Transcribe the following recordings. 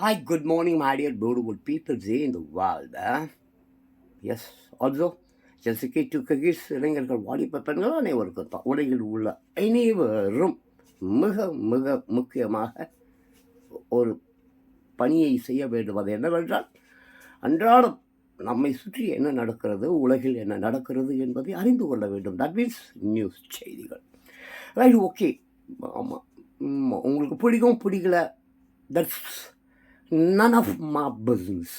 Hi, good morning, my dear beautiful people in the world. Yes, also, ஜெசிகை டு ககிஸ் இளைஞர்கள் வாலிப பெண்கள் அனைவருக்கும் தான் உலகில் உள்ள அனைவரும் மிக மிக முக்கியமாக ஒரு பணியை செய்ய வேண்டும். அது என்னவென்றால் அன்றாடம் நம்மை சுற்றி என்ன நடக்கிறது, உலகில் என்ன நடக்கிறது என்பதை அறிந்து கொள்ள வேண்டும். தட் மீன்ஸ் நியூஸ் செய்திகள். Right, okay. ஆமாம், உங்களுக்கு பிடிக்கும் பிடிக்கல, that's none of my business.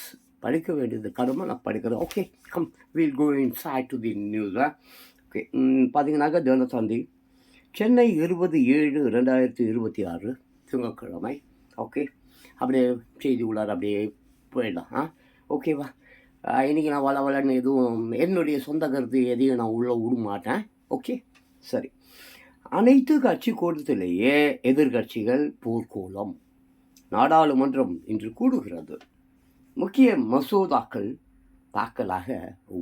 படிக்க வேண்டியது கடமை, நான் படிக்கிறேன். Okay, come will go inside to the news. Okay, பார்த்தீங்கன்னாக்கா தினத்தந்தி சென்னை 20/7/2026 திங்கட்கிழமை. ஓகே, அப்படியே செய்தி உள்ளார், அப்படியே போயிடலாம். ஓகேவா? இன்றைக்கி நான் வளன்னு எதுவும் என்னுடைய சொந்த கருத்து எதையும் நான் உள்ளே விட மாட்டேன். ஓகே, சரி. அனைத்து கட்சி கூட்டத்திலேயே எதிர்கட்சிகள் போர்க்கோலம். நாடாளுமன்றம் இன்று கூடுகிறது. முக்கிய மசோதாக்கள் தாக்கலாக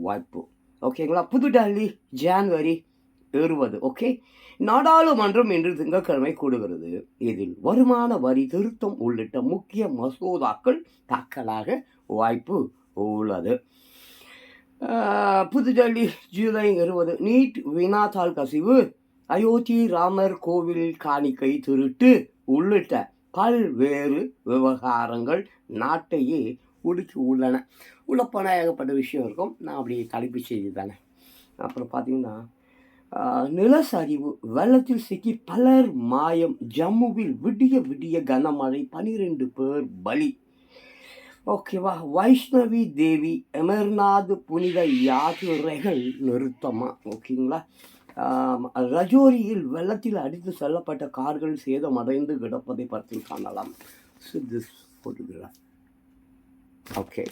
வாய்ப்பு. ஓகேங்களா? புதுடெல்லி ஜனவரி 20. ஓகே, நாடாளுமன்றம் இன்று திங்கட்கிழமை கூடுகிறது. இதில் வருமான வரி திருத்தம் உள்ளிட்ட முக்கிய மசோதாக்கள் தாக்கலாக வாய்ப்பு உள்ளது. புதுடெல்லி ஜூலை 20. நீட் வினாத்தாள் கசிவு, அயோத்தி ராமர் கோவில் காணிக்கை திருட்டு உள்ளிட்ட பல்வேறு விவகாரங்கள் நாட்டையே உடுக்கி உள்ளன. உள்ளப்போன ஏகப்பட்ட விஷயம் இருக்கும். நான் அப்படி தலைப்பு செய்தி தானே. அப்புறம் பார்த்தீங்கன்னா, நிலச்சரிவு வெள்ளத்தில் சிக்கி பலர் மாயம். ஜம்முவில் விடிய விடிய கனமழை, 12 பேர் பலி. ஓகேவா? வைஷ்ணவி தேவி அமர்நாத் புனித யாத்திரைகள் நிறுத்தமா? ஓகேங்களா? ரஜோரியில் வெள்ளத்தில் அடித்து செல்லப்பட்ட கார்கள் சேதமடைந்து கிடப்பதை பற்றி காணலாம். போட்டுக்கிறார். ஓகே,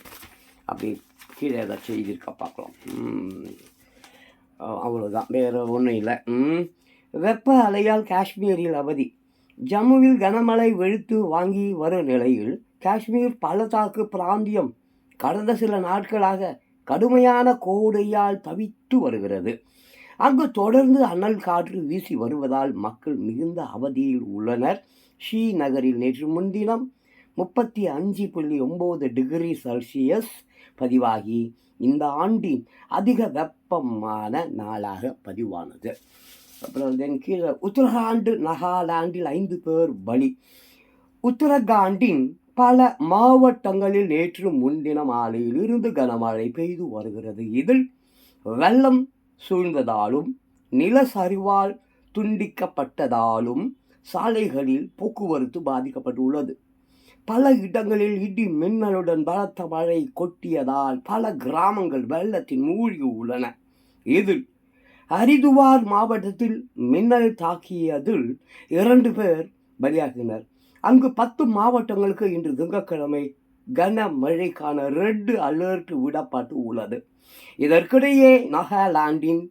அப்படி கீழே ஏதாச்சும் செய்திருக்கா பார்க்கலாம். அவ்வளோதான், வேறு ஒன்றும் இல்லை. வெப்ப அலையால் காஷ்மீரில் அவதி. ஜம்முவில் கனமழை வெளுத்து வாங்கி வரும் நிலையில் காஷ்மீர் பள்ளத்தாக்கு பிராந்தியம் கடந்த சில நாட்களாக கடுமையான கோடையால் தவித்து வருகிறது. அங்கு தொடர்ந்து அனல் காற்று வீசி வருவதால் மக்கள் மிகுந்த அவதியில் உள்ளனர். ஸ்ரீநகரில் நேற்று முன்தினம் 35.9 டிகிரி செல்சியஸ் பதிவாகி இந்த ஆண்டின் அதிக வெப்பமான நாளாக பதிவானது. அப்புறம் கீழே உத்தரகாண்ட் நாகாலாண்டில் 5 பேர் பலி. உத்தரகாண்டின் பல மாவட்டங்களில் நேற்று முன்தினம் மாலையில் இருந்து கனமழை பெய்து வருகிறது. இதில் வெள்ளம் சூழ்ந்ததாலும் நிலச்சரிவால் துண்டிக்கப்பட்டதாலும் சாலைகளில் போக்குவரத்து பாதிக்கப்பட்டுள்ளது. பல இடங்களில் இடி மின்னலுடன் பலத்த மழை கொட்டியதால் பல கிராமங்கள் வெள்ளத்தில் மூழ்கி உள்ளன. இதில் ஹரிதுவார் மாவட்டத்தில் மின்னல் தாக்கியதில் 2 பேர் பலியாகினர். அங்கு 10 மாவட்டங்களுக்கு இன்று திங்கட்கிழமை கனமழைக்கான ரெட் அலர்ட் விடப்பட்டு உள்ளது. இதற்கிடையே நாகாலாந்தின்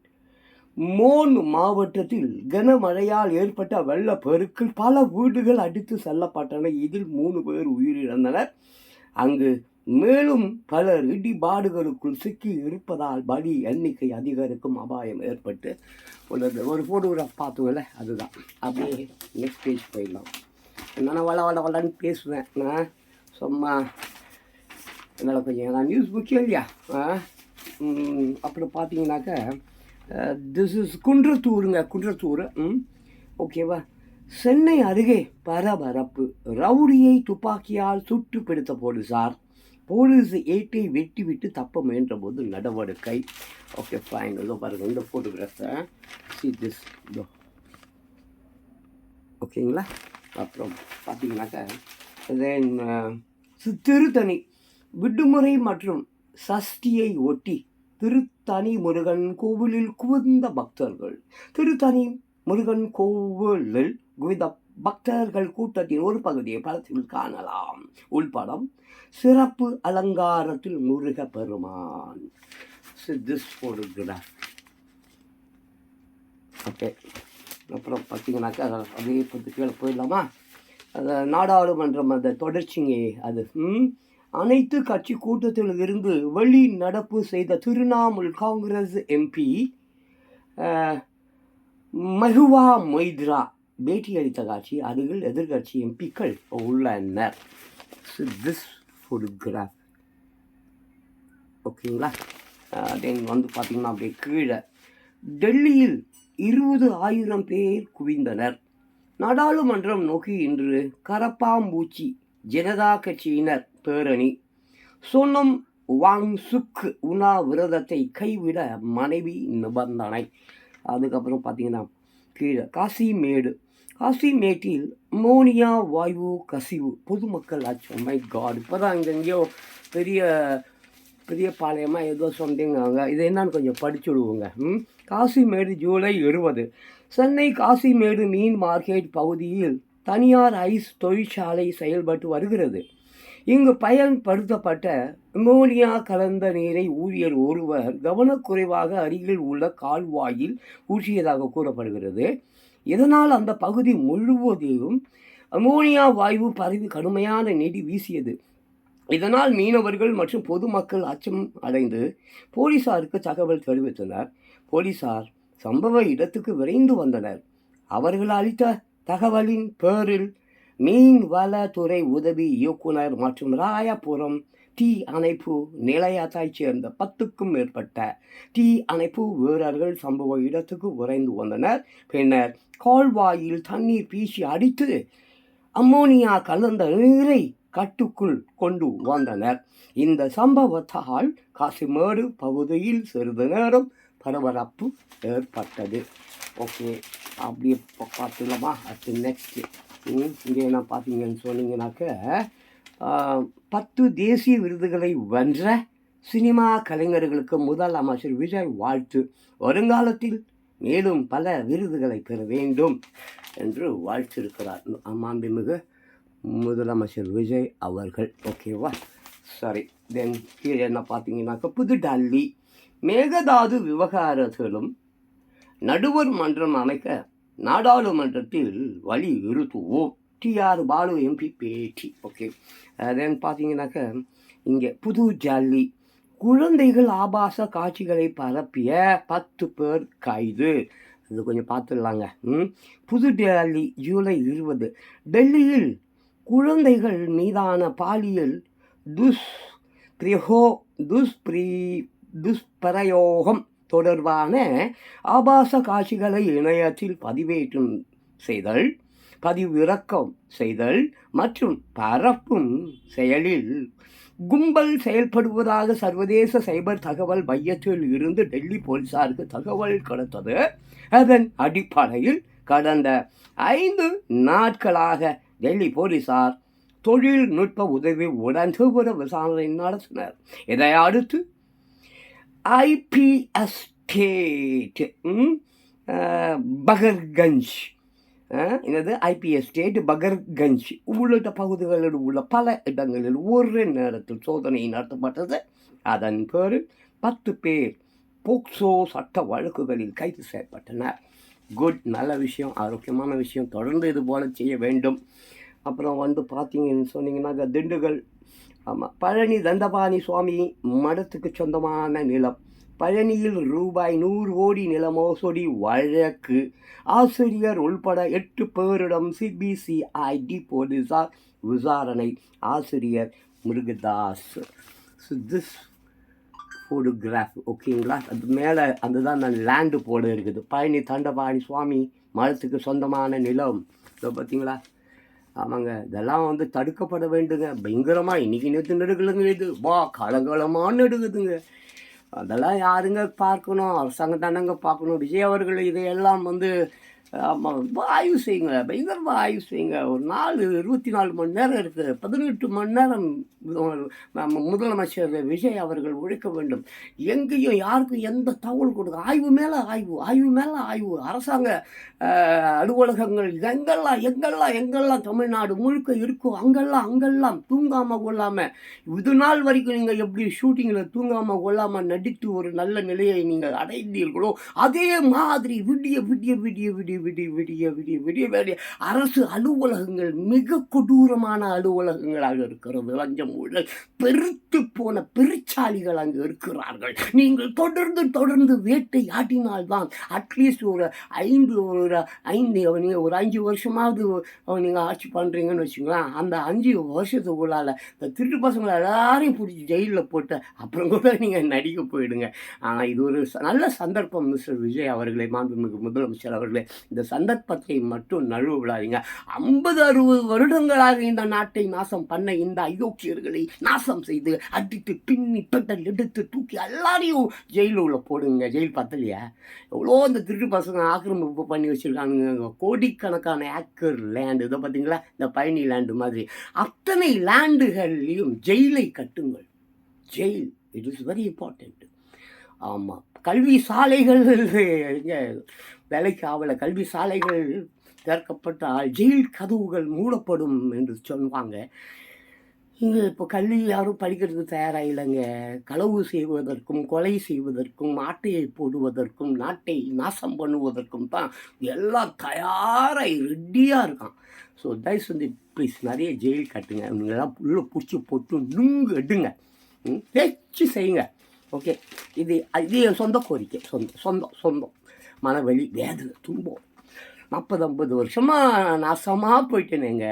மோன் மாவட்டத்தில் கனமழையால் ஏற்பட்ட வெள்ளப்பெருக்கில் பல வீடுகள் அடித்து செல்லப்பட்டன. இதில் 3 பேர் உயிரிழந்தனர். அங்கு மேலும் பலர் இடிபாடுகளுக்குள் சிக்கி இருப்பதால் பலி எண்ணிக்கை அதிகரிக்கும் அபாயம் ஏற்பட்டு உள்ளது. ஒரு ஃபோட்டோகிராஃப் பார்த்தோம்ல, அதுதான். அப்படியே நெக்ஸ்ட் பேஜ் போயிடலாம். என்னென்ன வளன்னு பேசுவேன் நான் சும்மா. என்னால் கொஞ்சம் நான் நியூஸ் முக்கியம் இல்லையா? அப்புறம் பார்த்தீங்கன்னாக்கா, திஸ் இஸ் குன்றத்தூர். ஓகேவா? சென்னை அருகே பரபரப்பு. ரவுடியை துப்பாக்கியால் சுட்டு பிடித்த போலீஸார். போலீஸ் ஏட்டை வெட்டி விட்டு தப்ப முயன்ற போது நடவடிக்கை. Okay, fine. இதோ பாருங்கள், இந்த ஃபோட்டோகிராஃபை சி திஸ். ஓகேங்களா? அப்புறம் பார்த்தீங்கன்னாக்கா, தென் திருத்தணி விடுமுறை மற்றும் சஷ்டியை ஒட்டி திருத்தணி முருகன் கோவிலில் குவிந்த பக்தர்கள். திருத்தணி முருகன் கோவிலில் குவிந்த பக்தர்கள் கூட்டத்தின் ஒரு பகுதியை படத்தில் காணலாம். உள்படம் சிறப்பு அலங்காரத்தில் முருக பெருமான். ஓகே, அப்புறம் பார்த்தீங்கன்னாக்கா அப்படியே கீழே போயிடலாமா? அந்த நாடாளுமன்றம் அந்த தொடர்ச்சிங்க அது. அனைத்து கட்சி கூட்டத்தில் இருந்து வெளி நடப்பு செய்த திரிணாமுல் காங்கிரஸ் எம்பி மஹுவா மொய்த்ரா பேட்டியளித்த காட்சி அருகில் எதிர்கட்சி எம்பிக்கள் உள்ளனர். திஸ் ஃபோட்டோகிராஃப் ஓகேங்களா. தென் வந்து பார்த்திங்கன்னா அப்படியே கீழே டெல்லியில் 20,000 பேர் குவிந்தனர். நாடாளுமன்றம் நோக்கி இன்று கரப்பாம்பூச்சி ஜனதா கட்சியினர் பேரணி. சோனம் வாங்சுக் உண்ணாவிரதத்தை கைவிட மனைவி நிபந்தனை. அதுக்கப்புறம் பார்த்தீங்கன்னா கீழே காசிமேட்டில் அமோனியா வாயு கசிவு, பொதுமக்கள் அச்சம். மை காட், இப்போ தான் இங்கெங்கேயோ பெரிய பெரிய பாளையமாக ஏதோ சொன்னீங்க. இது என்னன்னு கொஞ்சம் படிச்சுடுவோங்க. காசிமேடு ஜூலை 20. சென்னை காசிமேடு மீன் மார்க்கெட் பகுதியில் தனியார் ஐஸ் தொழிற்சாலை செயல்பட்டு வருகிறது. இங்கு பயன்படுத்தப்பட்ட அமோனியா கலந்த நீரை ஊழியர் ஒருவர் கவனக்குறைவாக அருகில் உள்ள கால்வாயில் ஊற்றியதாக கூறப்படுகிறது. இதனால் அந்த பகுதி முழுவதிலும் அமோனியா வாயு பரவி கடுமையான நெடி வீசியது. இதனால் மீனவர்கள் மற்றும் பொதுமக்கள் அச்சம் அடைந்து போலீசாருக்கு தகவல் தெரிவித்தனர். போலீசார் சம்பவ இடத்துக்கு விரைந்து வந்தனர். அவர்கள் அளித்த தகவலின் பேரில் மீன்வளத்துறை உதவி இயக்குனர் மற்றும் ராயபுரம் தீ அணைப்பு நிலையத்தைச் சேர்ந்த 10க்கும் மேற்பட்ட தீ அணைப்பு வீரர்கள் சம்பவ இடத்துக்கு விரைந்து வந்தனர். பின்னர் கால்வாயில் தண்ணீர் பீச்சி அடித்து அம்மோனியா கலந்த நீரை கட்டுக்குள் கொண்டு வந்தனர். இந்த சம்பவத்தால் காசிமேடு பகுதியில் சிறிது நேரம் பரபரப்பு ஏற்பட்டது. ஓகே, அப்படியே பார்த்துலாமா? அடுத்து நெக்ஸ்ட் இங்கே என்ன பார்த்தீங்கன்னு சொன்னீங்கன்னாக்க 10 தேசிய விருதுகளை வென்ற சினிமா கலைஞர்களுக்கு முதலமைச்சர் விஜய் வாழ்த்து. வருங்காலத்தில் மேலும் பல விருதுகளை பெற வேண்டும் என்று வாழ்த்திருக்கிறார் மாண்புமிகு முதலமைச்சர் விஜய் அவர்கள். ஓகேவா? சரி, தென் கீழே என்ன பார்த்தீங்கன்னாக்க புதுடெல்லி மேகதாது விவகாரத்திலும் நடுவர் மன்றம் அமைக்க நாடாளுமன்றத்தில் வலியுறுத்துவோம். TR பாலு MP பேட்டி. ஓகே, தென் பார்த்தீங்கன்னாக்க இங்கே புதுடெல்லி குழந்தைகள் ஆபாச காட்சிகளை பரப்பிய 10 பேர் கைது. அது கொஞ்சம் பார்த்துடலாங்க. புதுடெல்லி ஜூலை 20. டெல்லியில் குழந்தைகள் மீதான பாலியல் துஷ்பிரயோகம் தொடர்பான ஆபாச காட்சிகளை இணையத்தில் பதிவிறக்கம் செய்தல் மற்றும் பரப்பும் செயலில் கும்பல் செயல்படுவதாக சர்வதேச சைபர் தகவல் மையத்தில் இருந்து டெல்லி போலீசாருக்கு தகவல் கிடைத்தது. அதன் அடிப்படையில் கடந்த 5 நாட்களாக டெல்லி போலீசார் தொழில்நுட்ப உதவியுடன் தீவிர விசாரணை நடத்தினர். இதை அடுத்து ஐபிஎஸ் ஸ்டேட் பகர்கஞ்ச் ஐபிஎஸ் ஸ்டேட் பகர்கஞ்ச் உள்ளிட்ட பகுதிகளில் உள்ள பல இடங்களில் ஒரே நேரத்தில் சோதனை நடத்தப்பட்டது. அதன் பேரில் 10 பேர் போக்சோ சட்ட வழக்குகளில் கைது செய்யப்பட்டனர். குட், நல்ல விஷயம், ஆரோக்கியமான விஷயம். தொடர்ந்து இது போல செய்ய வேண்டும். அப்புறம் வந்து பார்த்தீங்கன்னு சொன்னீங்கன்னாக்க திண்டுக்கல், ஆமாம், பழனி தண்டபாணி சுவாமி மடத்துக்கு சொந்தமான நிலம். பழனியில் ரூபாய் 100 கோடி நில மோசடி வழக்கு. ஆசிரியர் உள்பட 8 பேரிடம் சிபிசிஐடி போலீசார் விசாரணை. ஆசிரியர் முருகதாஸ். திஸ் ஃபோட்டோகிராஃப் ஓகேங்களா? அது மேலே அதுதான் நான் லேண்டு போட இருக்குது. பழனி தண்டபாணி சுவாமி மடத்துக்கு சொந்தமான நிலம். இதை பார்த்தீங்களா? ஆமாங்க, இதெல்லாம் வந்து தடுக்கப்பட வேண்டுங்க. பயங்கரமாக இன்றைக்கி நேற்று நெடுக்கலுங்க, இது காலங்காலமாக நெடுக்குதுங்க. அதெல்லாம் யாருங்க பார்க்கணும்? அரசாங்கம் தானங்க பார்க்கணும். விஜய் அவர்கள் இதையெல்லாம் வந்து ஆய்வு செய்யுங்க, பயங்கரமாக ஆய்வு செய்யுங்க. ஒரு நாள் 24 மணி நேரம் இருக்குது. 18 மணி நேரம் முதலமைச்சர் விஜய் அவர்கள் உழைக்க வேண்டும். எங்கேயும் யாருக்கும் எந்த தகவல் கொடுக்க, ஆய்வு மேலே ஆய்வு. அரசாங்க அலுவலகங்கள் எங்கெல்லாம் தமிழ்நாடு முழுக்க இருக்கும் அங்கெல்லாம் தூங்காமல் கொள்ளாமல், இது நாள் வரைக்கும் நீங்கள் எப்படி ஷூட்டிங்கில் தூங்காமல் கொள்ளாமல் நடித்து ஒரு நல்ல நிலையை நீங்கள் அடைந்தீர்களோ அதே மாதிரி விடிய விடிய அரசு அலுவலகங்கள் மிக கொடூரமான அலுவலகங்களாக இருக்கிறது. லஞ்சம் ஊழல் பெருத்து போன பெருச்சாலிகள் அங்கு இருக்கிறார்கள். நீங்கள் தொடர்ந்து வேட்டையாடினால்தான் அட்லீஸ்ட் ஒரு 5 வருஷமாவது நீங்கள் ஆட்சி பண்ணுறீங்கன்னு வச்சுங்களேன். அந்த 5 வருஷத்துக்குள்ளால் இந்த திருட்டு பசங்களை எல்லாரையும் பிடிச்சி ஜெயிலில் போட்டு அப்புறம் கூட நீங்கள் நடிக்க போயிடுங்க. ஆனால் இது ஒரு நல்ல சந்தர்ப்பம் மிஸ்டர் விஜய் அவர்களே, மாண்புமிகு முதலமைச்சர் அவர்களே. இந்த சந்தர்ப்பத்தை மட்டும் நழுவ விடாதீங்க. 50-60 வருடங்களாக இந்த நாட்டை நாசம் பண்ண இந்த அயோக்கியர்களை நாசம் செய்து அடித்து பின்னி பெட்டல் எடுத்து தூக்கி எல்லாரையும் ஜெயிலில் உள்ள போடுங்க. ஜெயில் பத்தலையா? எவ்வளோ இந்த திருட்டு பசங்க ஆக்கிரமிப்பு பண்ணி வச்சுருக்கானுங்க. கோடிக்கணக்கான ஏக்கர் லேண்டு, இதை பார்த்தீங்களா, இந்த பழனி லேண்டு மாதிரி அத்தனை லேண்டுகள்லையும் ஜெயிலை கட்டுங்கள். Jail, it is very important. ஆமாம், கல்வி சாலைகள் இங்கே வேலைக்கு ஆகலை. கல்வி சாலைகள் திறக்கப்பட்டால் ஜெயில் கதவுகள் மூடப்படும் என்று சொல்லுவாங்க. இங்கே இப்போ கல்வி யாரும் படிக்கிறதுக்கு தயாராக இல்லைங்க. களவு செய்வதற்கும் கொலை செய்வதற்கும் ஆட்டையை போடுவதற்கும் நாட்டை நாசம் பண்ணுவதற்கும் தான் எல்லாம் தயாராக ரெடியாக இருக்கான். ஸோ தயவு செஞ்சு ப்ளீஸ் நிறைய ஜெயில் கட்டுங்க. இவங்கெல்லாம் புள்ள பிடிச்சி போட்டு நுங்கு எடுங்க, பேச்சு செய்யுங்க. ஓகே, இது என் சொந்த கோரிக்கை. சொந்தம் மனவலி, வேதனை, துன்பம். 40-50 வருஷமாக நாசமாக போயிட்டேனேங்க.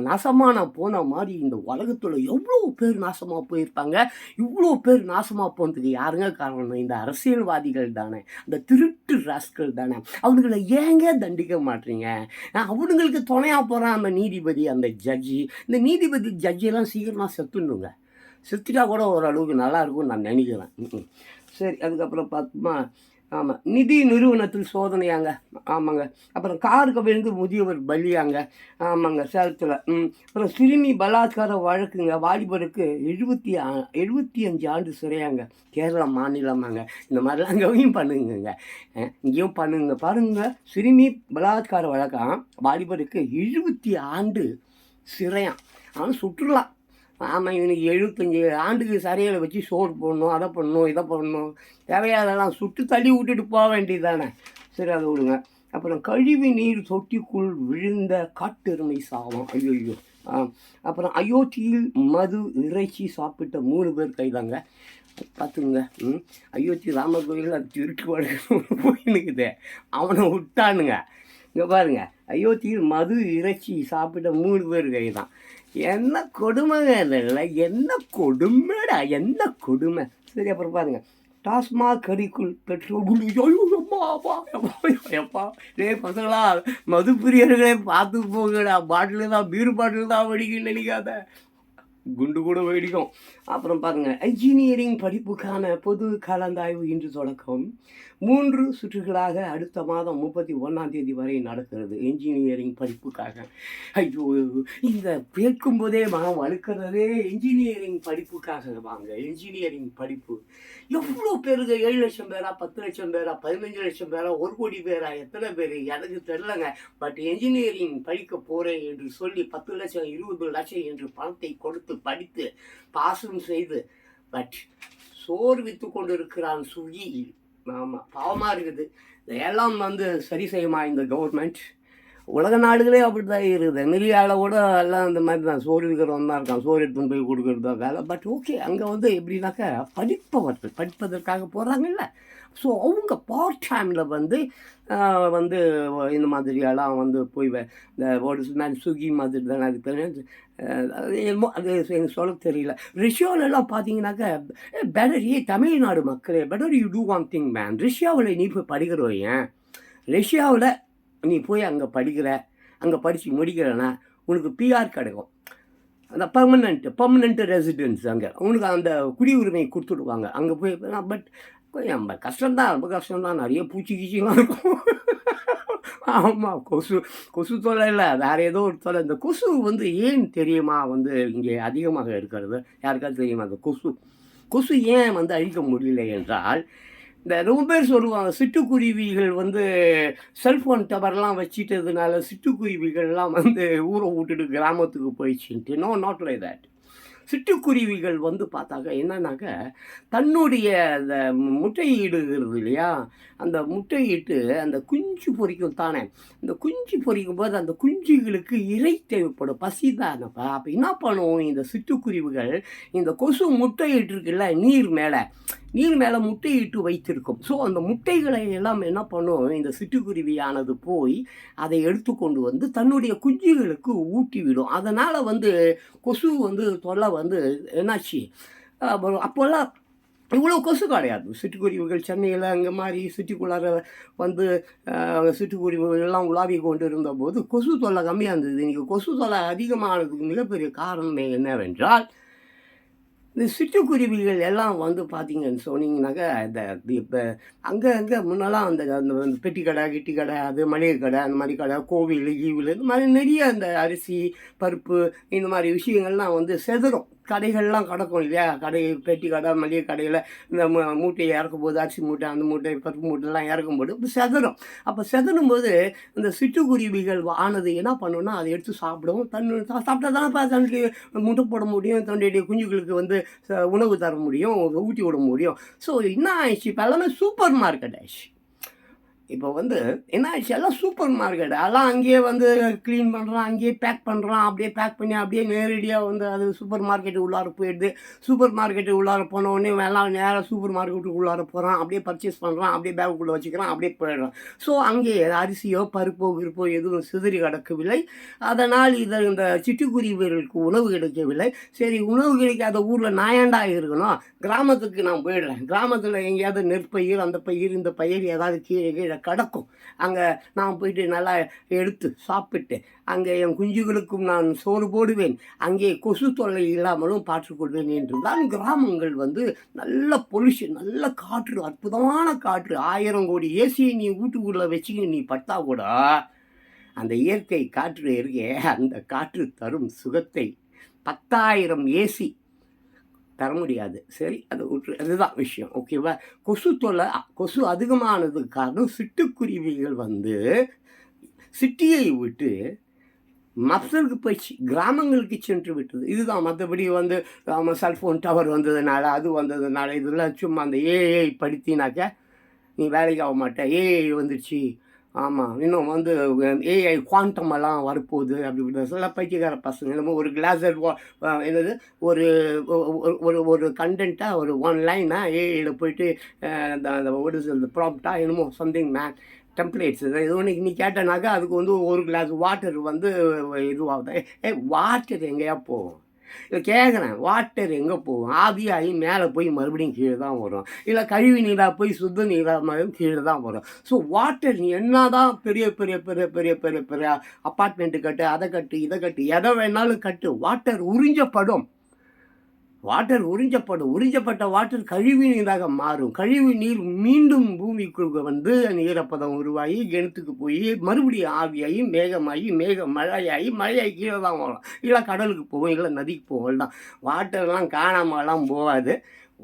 நான் போன மாதிரி இந்த உலகத்தில் எவ்வளோ பேர் நாசமாக போயிருப்பாங்க. இவ்வளோ பேர் நாசமாக போனதுக்கு யாருங்க காரணம்? இந்த அரசியல்வாதிகள் தானே, இந்த திருட்டு ராஸ்கள் தானே. அவனுங்களை ஏங்க தண்டிக்க மாட்டீங்க? அவனுங்களுக்கு துணையாக போகிறான் அந்த நீதிபதி, அந்த ஜட்ஜி. இந்த நீதிபதி ஜட்ஜியெல்லாம் சீக்கிரமாக செத்துணுங்க. செத்துட்டா கூட ஓரளவுக்கு நல்லாயிருக்கும்னு நான் நினைக்கிறேன். சரி, அதுக்கப்புறம் பார்த்தோமா, ஆமாம், நிதி நிறுவனத்தில் சோதனையாங்க. ஆமாங்க. அப்புறம் காருக்கு விழுந்து முதியவர் பலியாங்க. ஆமாங்க, சேலத்தில். அப்புறம் சிறுமி பலாத்கார வழக்குங்க. வாலிபருக்கு 75 ஆண்டு சிறையாங்க. கேரளா மாநிலமாங்க. இந்த மாதிரிலாம் அங்கேயும் பண்ணுங்க, இங்கேயும் பண்ணுங்க. பாருங்க, சிறுமி பலாத்கார வழக்கம் வாலிபருக்கு 70 ஆண்டு சிறையாம். ஆனால் சுற்றுலா. ஆமாம், இவனுக்கு 75 ஆண்டுக்கு சரையில் வச்சு சோறு போடணும், அதை பண்ணணும், இதை பண்ணணும். தேவையாதெல்லாம் சுட்டு தள்ளி விட்டுட்டு போக வேண்டியது தானே. சரி, அதை விடுங்க. அப்புறம் கழிவு நீர் தொட்டிக்குள் விழுந்த காட்டெருமை சாவம். ஐயோ. அப்புறம் அயோத்தியில் மது இறைச்சி சாப்பிட்ட 3 பேர் கைதாங்க. பார்த்துங்க. அயோத்தி ராமர் கோயில் அது திருட்டு வழக்கு போயினுக்குதே, அவனை விட்டானுங்க. இங்கே பாருங்க, அயோத்தியில் மது இறைச்சி சாப்பிட்ட 3 பேர் கைதான். என்ன கொடுமைங்க இல்லை, என்ன கொடுமைடா, என்ன கொடுமை. சரி, அப்புறம் பாருங்கள், டாஸ்மாக் கறிக்குள் பெட்ரோல். எப்பா டே பசங்களா, மது பிரியர்களே பார்த்து போங்கடா. பாட்டில் தான், பீர் பாட்டில் தான் வெடிக்குன்னு நினைக்காத, குண்டு கூட வெடிக்கும். அப்புறம் பாருங்கள், இன்ஜினியரிங் படிப்புக்கான பொது கலந்தாய்வு இன்று தொடக்கம். 3 சுற்றுகளாக அடுத்த மாதம் 31ஆம் தேதி வரை நடக்கிறது இன்ஜினியரிங் படிப்புக்காக. ஐயோ, இந்த கேட்கும்போதே மனம் வலுக்கிறதே. இன்ஜினியரிங் படிப்புக்காக வாங்க. இன்ஜினியரிங் படிப்பு எவ்வளோ பேருக்கு? 7 லட்சம் பேரா, 10 லட்சம் பேரா, 15 லட்சம் பேரா, 1 கோடி பேரா, எத்தனை பேர் எனக்கு தெரிலங்க. பட் இன்ஜினியரிங் படிக்க போகிறேன் என்று சொல்லி 10 லட்சம் 20 லட்சம் என்று பணத்தை கொடுத்து படித்து பாசும் செய்து பட் சோறு விற்று கொண்டு இருக்கிறான் சுகி. ஆமாம், பாவமாக இருக்குது. இதையெல்லாம் சரி செய்யுமா இந்த கவர்மெண்ட்? உலக நாடுகளே அப்படி தான் இருக்குது. அமெரிக்காவில் கூட எல்லாம் இந்த மாதிரி தான் சோறு விற்கிறவன் தான் இருக்கான். சோறு எடுத்துன்னு போய் கொடுக்குறது தான் வேலை. பட் ஓகே, அங்கே எப்படின்னாக்கா படிப்பதற்காக போகிறாங்கல்ல. ஸோ அவங்க பார்ட் டைமில் இந்த மாதிரியெல்லாம் போய் இந்த ஒரு சுகி மாதிரி தானே, அது தெரியாது. அது எனக்கு சொல்ல தெரியல. ரஷ்யாவிலலாம் பார்த்தீங்கன்னாக்கா பெட்டர். தமிழ்நாடு மக்களே, better you do one thing man. ரஷ்யாவில் நீ போய் படிக்கிறோம். ரஷ்யாவில் நீ போய் அங்கே படிக்கிற, அங்கே படித்து முடிக்கிறேன்னா உனக்கு பிஆர் கிடைக்கும். அந்த பர்மனெண்ட் ரெசிடென்ஸ். அங்கே உனக்கு அந்த குடியுரிமை கொடுத்துடுவாங்க. அங்கே போய் பட் ரொம்ப கஷ்டம்தான், ரொம்ப கஷ்டம்தான். நிறைய பூச்சிலாம் இருக்கும். ஆமாம், கொசு தொலை இல்லை, வேறு ஏதோ ஒரு தொலை. இந்த கொசு ஏன் தெரியுமா இங்கே அதிகமாக இருக்கிறது? யாருக்காவது தெரியுமா? அந்த கொசு ஏன் அழிக்க முடியல என்றால், இந்த ரொம்ப பேர் சொல்லுவாங்க சிட்டுக்குருவிகள் செல்ஃபோன் டவர்லாம் வச்சிட்டதுனால சிட்டுக்குருவிகள்லாம் ஊரை விட்டுட்டு கிராமத்துக்கு போயிடுச்சுன்ட்டு. No, not like that. சிட்டுக்குருவிகள் வந்து பார்த்தாக்க என்னன்னாக்க, தன்னுடைய அந்த முட்டையிடுகிறது இல்லையா? அந்த முட்டையிட்டு அந்த குஞ்சு பொரிக்கும் தானே! அந்த குஞ்சு பொரிக்கும்போது அந்த குஞ்சுகளுக்கு இரை தேவைப்படும். பசி தானப்பா! அப்ப என்ன பண்ணும் இந்த சிட்டுக்குருவிகள், இந்த கொசு முட்டையிட்டிருக்குல்ல நீர் மேலே முட்டையிட்டு வைத்திருக்கும். ஸோ அந்த முட்டைகளை எல்லாம் என்ன பண்ணும், இந்த சிட்டுக்குருவியானது போய் அதை எடுத்துக்கொண்டு வந்து தன்னுடைய குஞ்சுகளுக்கு ஊட்டிவிடும். அதனால் வந்து கொசு வந்து தொல்லை வந்து என்னாச்சு, அப்போல்லாம் இவ்வளோ கொசு கிடையாது. சிட்டுக்குருவிகள் சென்னையில் அங்கே மாதிரி சிட்டிக்குள்ளார வந்து சிட்டுக்குருவிகள்லாம் உலாவி கொண்டு இருந்தபோது கொசு தொல்லை கம்மியாக இருந்தது. இன்றைக்கி கொசு தொல்லை அதிகமானதுக்கு மிகப்பெரிய காரணம் என்னவென்றால், இந்த சிட்டுக்குருவிகள் எல்லாம் வந்து பார்த்தீங்கன்னு சொன்னீங்கன்னாக்கா, இந்த இப்போ அங்கே முன்னெல்லாம் அந்த அந்த பெட்டி கடை, கிட்டி கடை, அது மளிகை கடை, அந்த மாதிரி கடை, கோவில், கீவில் இந்த மாதிரி நிறைய அந்த அரிசி, பருப்பு இந்த மாதிரி விஷயங்கள்லாம் வந்து செதறும். கடைகள்லாம் கிடக்கும் இல்லையா? பெட்டி கடை, மளிகை கடையில் இந்த மூட்டையை இறக்கும்போது, அரிசி மூட்டை, அந்த மூட்டை, பருப்பு மூட்டைலாம் இறக்கும்போது இப்போ செதறும். அப்போ செதறும்போது இந்த சிட்டுக்குருவிகள் ஆனது என்ன பண்ணுன்னா, அதை எடுத்து சாப்பிடும். சாப்பிட்டா தானேப்பா தன்னுடைய முட்டை போட முடியும், தன்னுடைய குஞ்சுகளுக்கு வந்து உணவு தர முடியும், ஊட்டி விட முடியும். ஸோ என்ன ஆயிடுச்சு, இப்போ எல்லாமே சூப்பர் மார்க்கெட் ஆயிடுச்சு. இப்போ வந்து என்ன ஆயிடுச்சு, எல்லாம் சூப்பர் மார்க்கெட். அதெல்லாம் அங்கேயே வந்து க்ளீன் பண்ணுறான், அங்கேயே பேக் பண்ணுறான். அப்படியே பேக் பண்ணி அப்படியே நேரடியாக வந்து அது சூப்பர் மார்க்கெட்டு உள்ளார போயிடுது. சூப்பர் மார்க்கெட்டு உள்ளார போனோடனே எல்லாம் நேராக சூப்பர் மார்க்கெட்டுக்கு உள்ளார போகிறான். அப்படியே பர்ச்சேஸ் பண்ணுறான், அப்படியே பேக்குள்ளே வச்சுக்கிறான், அப்படியே போயிடுறான். ஸோ அங்கேயே அரிசியோ பருப்போ கிருப்போ எதுவும் சிதறி கிடக்கவில்லை. அதனால் இந்த சிட்டுக்குருவிகளுக்கு உணவு கிடைக்கவில்லை. சரி, உணவு கிடைக்காத ஊரில் நான் ஏன்டா இருக்கணும், கிராமத்துக்கு நான் போயிடுறேன். கிராமத்தில் எங்கேயாவது நெற்பயிர், அந்த பயிர், இந்த பயிர் ஏதாவது கீழே கிடக்கும். அங்கே நான் போயிட்டு நல்லா எடுத்து சாப்பிட்டு அங்கே என் குஞ்சுகளுக்கும் நான் சோறு போடுவேன். அங்கே கொசு தொல்லை இல்லாமலும் பார்த்துக்கொள்வேன் என்று தான் கிராமங்கள் வந்து நல்ல பொல்யூஷன், நல்ல காற்று, அற்புதமான காற்று. 1000 கோடி ஏசியை நீ வீட்டுக்குள்ளே வச்சுக்கின்னு நீ பட்டா கூட அந்த இயற்கை காற்று இருக்கே, அந்த காற்று தரும் சுகத்தை 10,000 ஏசி தர முடியாது. சரி, அது அதுதான் விஷயம். ஓகேவா? கொசு அதிகமானதுக்கு காரணம் சிட்டுக்குருவிகள் வந்து சிட்டியை விட்டு மப்சலுக்கு போயிடுச்சு, கிராமங்களுக்கு சென்று விட்டது. இதுதான். மற்றபடி வந்து செல்ஃபோன் டவர் வந்ததுனால, அது வந்ததுனால, இதெல்லாம் சும்மா அந்த ஏஐ படித்தினாக்க நீ வேலைக்கு ஆக மாட்டேன், ஏஐ வந்துடுச்சு. ஆமாம், இன்னும் வந்து ஏஐ குவாண்டம் எல்லாம் வரப்போகுது அப்படி இப்படி சொல்ல பைத்தியக்கார பசங்க. என்னமோ ஒரு கிளாஸர் என்னது ஒரு ஒரு ஒரு கண்டென்ட்டாக ஒரு 1 லைனாக ஏஐயில் போயிட்டு அந்த ஒரு இந்த ப்ராப்டாக என்னமோ சம்திங் டெம்ப்ளேட்ஸ் இது ஒன்று நீ கேட்டனாக்கா அதுக்கு வந்து ஒரு கிளாஸ் வாட்டர் வந்து இதுவாகுது. வாட்டர் எங்கேயா போகும்? இல்லை கேட்குறேன், வாட்டர் எங்கே போகும்? ஆவியாகி மேலே போய் மறுபடியும் கீழே தான் வரும். இல்லை கழிவு நீராக போய் சுத்த நீராக கீழே தான் வரும். ஸோ வாட்டர் நீ என்ன தான் பெரிய பெரிய பெரிய பெரிய பெரிய பெரிய அப்பார்ட்மெண்ட்டு கட்டு, அதை கட்டு, இதை கட்டு, எதை வேணாலும் கட்டு, வாட்டர் உறிஞ்சப்படும். உறிஞ்சப்பட்ட வாட்டர் கழிவு நீராக மாறும். கழிவு நீர் மீண்டும் பூமிக்குள்ள வந்து ஈரப்பதம் உருவாகி கிணத்துக்கு போய் மறுபடியும் ஆவியாகி மேகமாகி மழையாகி கீழே தான் வரும். இல்லை கடலுக்கு போகும், இல்லை நதிக்கு போகும். இல்லை வாட்டர்லாம் காணாமலாம் போகாது.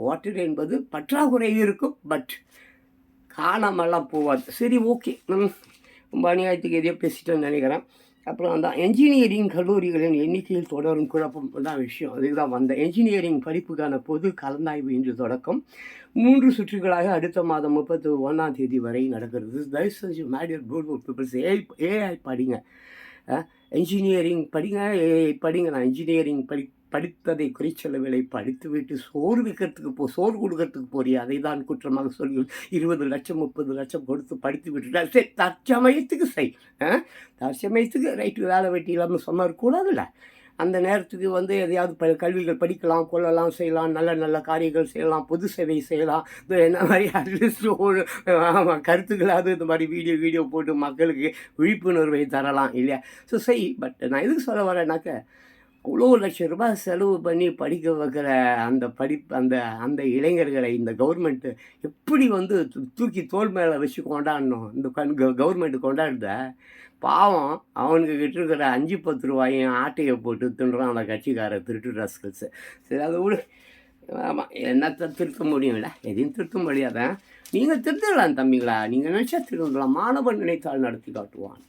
வாட்டர் என்பது பற்றாக்குறை இருக்கும், பட் காணாமலாம் போகாது. சரி, ஓகே. ரொம்ப அநியாயத்துக்கு எதையோ பேசிட்டேன்னு நினைக்கிறேன். அப்புறம் அந்த என்ஜினியரிங் கல்லூரிகளின் எண்ணிக்கையில் தொடரும் குழப்பம் தான் விஷயம். அதுதான் வந்த என்ஜினியரிங் படிப்புக்கான பொது கலந்தாய்வு இன்று தொடக்கம். 3 சுற்றுகளாக அடுத்த மாதம் 31ஆம் தேதி வரை நடக்கிறது. தயவுசெய்து மேடியர் போர்ட் பீப்புள்ஸ் ஏஐ படிங்க, என்ஜினியரிங் படிங்க, ஏஐ படிங்க. நான் என்ஜினியரிங் படித்ததை குறைச்செலவிலை படித்துவிட்டு சோறு கொடுக்கறதுக்கு போறியா? அதை தான் குற்றமாக சொல்லி 20 லட்சம் 30 லட்சம் கொடுத்து படித்து விட்டுட்டா சரி, தற்சமயத்துக்கு ரைட்டு, வேலை வெட்டி இல்லாமல் சொன்னா இருக்கக்கூடாதுல்ல. அந்த நேரத்துக்கு வந்து எதையாவது கல்விகள் படிக்கலாம், கொள்ளலாம், செய்யலாம், நல்ல நல்ல காரியங்கள் செய்யலாம், பொது சேவை செய்யலாம். என்ன மாதிரி அட்லீஸ்ட் ஒரு கருத்துக்களாவது இந்த மாதிரி வீடியோ போட்டு மக்களுக்கு விழிப்புணர்வை தரலாம் இல்லையா? ஸோ பட் நான் எதுக்கு சொல்ல வரேன்னாக்க, அவ்வளோ லட்சம் ரூபாய் செலவு பண்ணி படிக்க வைக்கிற அந்த இளைஞர்களை இந்த கவர்மெண்ட்டு எப்படி வந்து தூக்கி தோல் மேலே வச்சு கொண்டாடணும்? இந்த கவர்மெண்ட்டு கொண்டாடுத பாவம். அவனுக்கு கிட்டிருக்கிற 5-10 ரூபாயும் ஆட்டையை போட்டு தின்றான் அந்த கட்சிக்கார திருட்டு ரஸ்கல்ஸு. சரி, அதை விட. ஆமாம், என்னத்தை திருத்த முடியும்ல? எதையும் திருத்த முடியாதான். நீங்கள் திருத்தலாம் தம்பிங்களா, நீங்கள் நினச்சா திருத்தலாம். மாணவன் நினைத்தால் நடத்தி காட்டுவான்.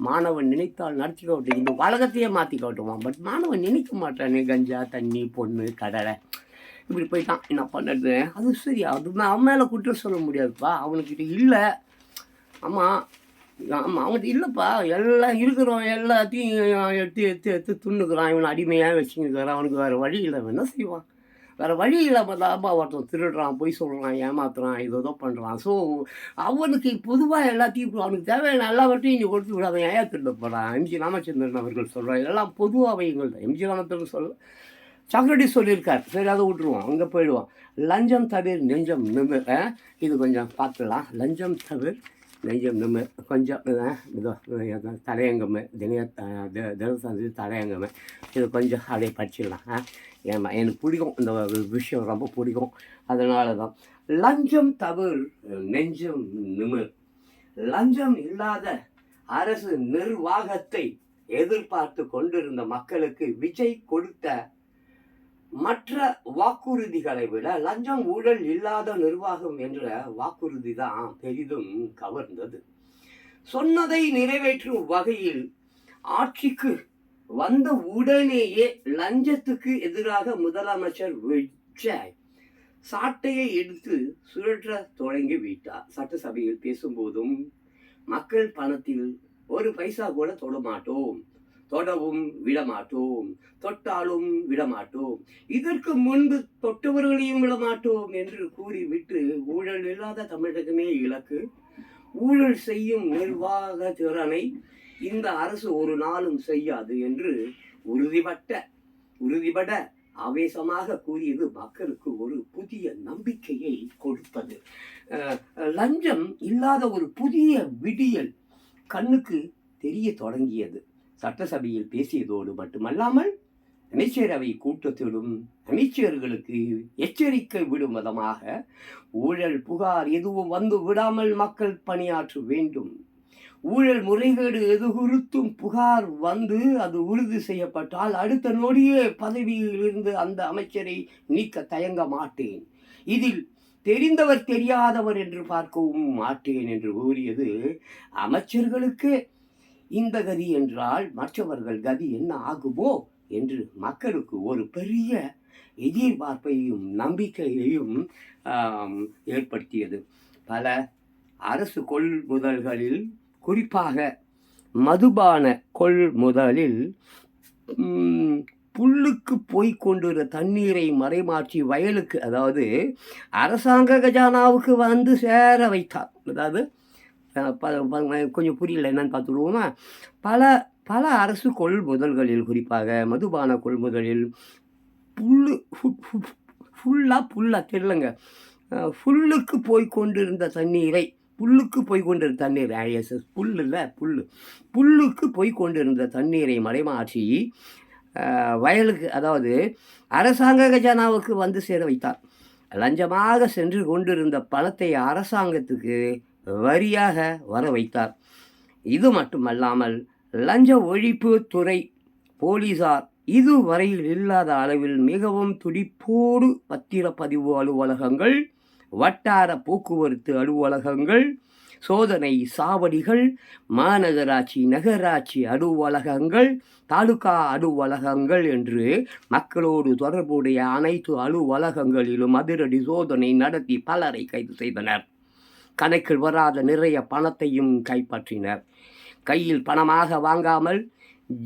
மாணவன் நினைத்தால் நடத்தி காட்டும், இந்த உலகத்தையே மாற்றி காட்டுவான். பட் மாணவன் நினைக்க மாட்டானே, கஞ்சா, தண்ணி, பொண்ணு, கடலை இப்படி போயிட்டான், என்ன பண்ணுறது? அது சரி, அது அவன் மேலே குற்றம் சொல்ல முடியாதுப்பா. அவனுக்கிட்ட இல்லை. ஆமாம் ஆமாம் அவன்கிட்ட இல்லைப்பா. எல்லாம் இருக்கிறோம், எல்லாத்தையும் எடுத்து எடுத்து எடுத்து துண்ணுக்கிறான். இவனை அடிமையாக வச்சுக்கிறான். அவனுக்கு வேறு வழி இல்லை. அவன் என்ன செய்வான்? வேறு வழி இல்லாமல் தான்ப்பா ஒருத்தன் திருடுறான், பொய் சொல்கிறான், ஏமாத்துறான், ஏதோ பண்ணுறான். ஸோ அவனுக்கு பொதுவாக எல்லாத்தையும் அவனுக்கு தேவையான எல்லாவற்றையும் இங்கே கொடுத்து விட அவன் ஏன் திருட போகிறான்? எம்ஜி ராமச்சந்திரன் அவர்கள் சொல்கிறார், இதெல்லாம் பொதுவாக எங்கள் தான். எம்ஜி ராமச்சந்திரன் சொல்ல சாக்ரட்டிஸ் சொல்லியிருக்கார். சரி, அதை விட்டுருவோம், அங்கே போயிடுவோம். லஞ்சம் தவிர நெஞ்சம் நிமிர். இது கொஞ்சம் பார்த்துக்கலாம். லஞ்சம் தவிர நெஞ்சம் நிமிர். கொஞ்சம் இதோ தலையங்கமே தினசாந்தி தலையங்கமே, இது கொஞ்சம் அப்படியே படிச்சிடலாம். ஏமா எனக்கு பிடிக்கும், இந்த விஷயம் ரொம்ப பிடிக்கும். அதனால தான் லஞ்சம் தவிர நெஞ்சம் நிமிர். லஞ்சம் இல்லாத அரசு நிர்வாகத்தை எதிர்பார்த்து கொண்டிருந்த மக்களுக்கு விஜய் கொடுத்த மற்ற வாக்குறுதிகளை விட லஞ்சம் ஊழல் இல்லாத நிர்வாகம் என்ற வாக்குறுதி தான் பெரிதும் கவர்ந்தது. சொன்னதை நிறைவேற்றும் வகையில் ஆட்சிக்கு வந்த உடனேயே லஞ்சத்துக்கு எதிராக முதலமைச்சர் விஜய் சாட்டையை எடுத்து சுழற்ற தொடங்கி விட்டார். சட்டசபையில் பேசும்போதும் மக்கள் பணத்தில் ஒரு பைசா கூட தொடமாட்டோம், தொடவும் விடமாட்டோம், தொட்டாலும் விடமாட்டோம், இதற்கு முன்பு தொட்டவர்களையும் விடமாட்டோம் என்று கூறிவிட்டு ஊழல் இல்லாத தமிழகமே இலக்கு, ஊழல் செய்யும் நிர்வாக திறனை இந்த அரசு ஒரு நாளும் செய்யாது என்று உறுதிபட ஆவேசமாக கூறியது மக்களுக்கு ஒரு புதிய நம்பிக்கையை கொடுத்தது. லஞ்சம் இல்லாத ஒரு புதிய விடியல் கண்ணுக்கு தெரிய தொடங்கியது. சட்டசபையில் பேசியதோடு மட்டுமல்லாமல் அமைச்சரவை கூட்டத்திலும் அமைச்சர்களுக்கு எச்சரிக்கை விடும் விதமாக ஊழல் புகார் எதுவும் வந்து விடாமல் மக்கள் பணியாற்ற வேண்டும், ஊழல் முறைகேடு எது குறித்தும் புகார் வந்து அது உறுதி செய்யப்பட்டால் அடுத்த நொடியே பதவியில் இருந்து அந்த அமைச்சரை நீக்க தயங்க மாட்டேன், இதில் தெரிந்தவர் தெரியாதவர் என்று பார்க்கவும் மாட்டேன் என்று கூறியது அமைச்சர்களுக்கு இந்த கதி என்றால் மற்றவர்கள் கதி என்ன ஆகுமோ என்று மக்களுக்கு ஒரு பெரிய எதிர்பார்ப்பையும் நம்பிக்கையையும் ஏற்படுத்தியது. பல அரசு கொள்முதல்களில், குறிப்பாக மதுபான கொள்முதலில் புல்லுக்கு போய் கொண்டிருந்த தண்ணீரை மறைமாற்றி வயலுக்கு, அதாவது அரசாங்க கஜானாவுக்கு வந்து சேர வைத்தார். அதாவது கொஞ்சம் புரியல, என்னன்னு பார்த்துடுவோமா? பல அரசு கொள்முதல்களில், குறிப்பாக மதுபான கொள்முதலில் புல்லா தெரியலங்க, புல்லுக்கு போய் கொண்டிருந்த தண்ணீரை, புல்லுக்கு போய் கொண்டிருந்த தண்ணீர், புல்லுக்கு போய் கொண்டிருந்த தண்ணீரை மறைமாற்றி வயலுக்கு, அதாவது அரசாங்க கஜானாவுக்கு வந்து சேர வைத்தார். லஞ்சமாக சென்று கொண்டிருந்த பணத்தை அரசாங்கத்துக்கு வரியாக வர வைத்தார். இது மட்டுமல்லாமல் லஞ்ச ஒழிப்பு துறை போலீசார் இதுவரையில் இல்லாத அளவில் மிகவும் துடிப்போடு பத்திரப்பதிவு அலுவலகங்கள், வட்டார போக்குவரத்து அலுவலகங்கள், சோதனை சாவடிகள், மாநகராட்சி நகராட்சி அலுவலகங்கள், தாலுகா அலுவலகங்கள் என்று மக்களோடு தொடர்புடைய அனைத்து அலுவலகங்களிலும் அதிரடி சோதனை நடத்தி பலரை கைது செய்தனர். கணக்கில் வராத நிறைய பணத்தையும் கைப்பற்றினர். கையில் பணமாக வாங்காமல்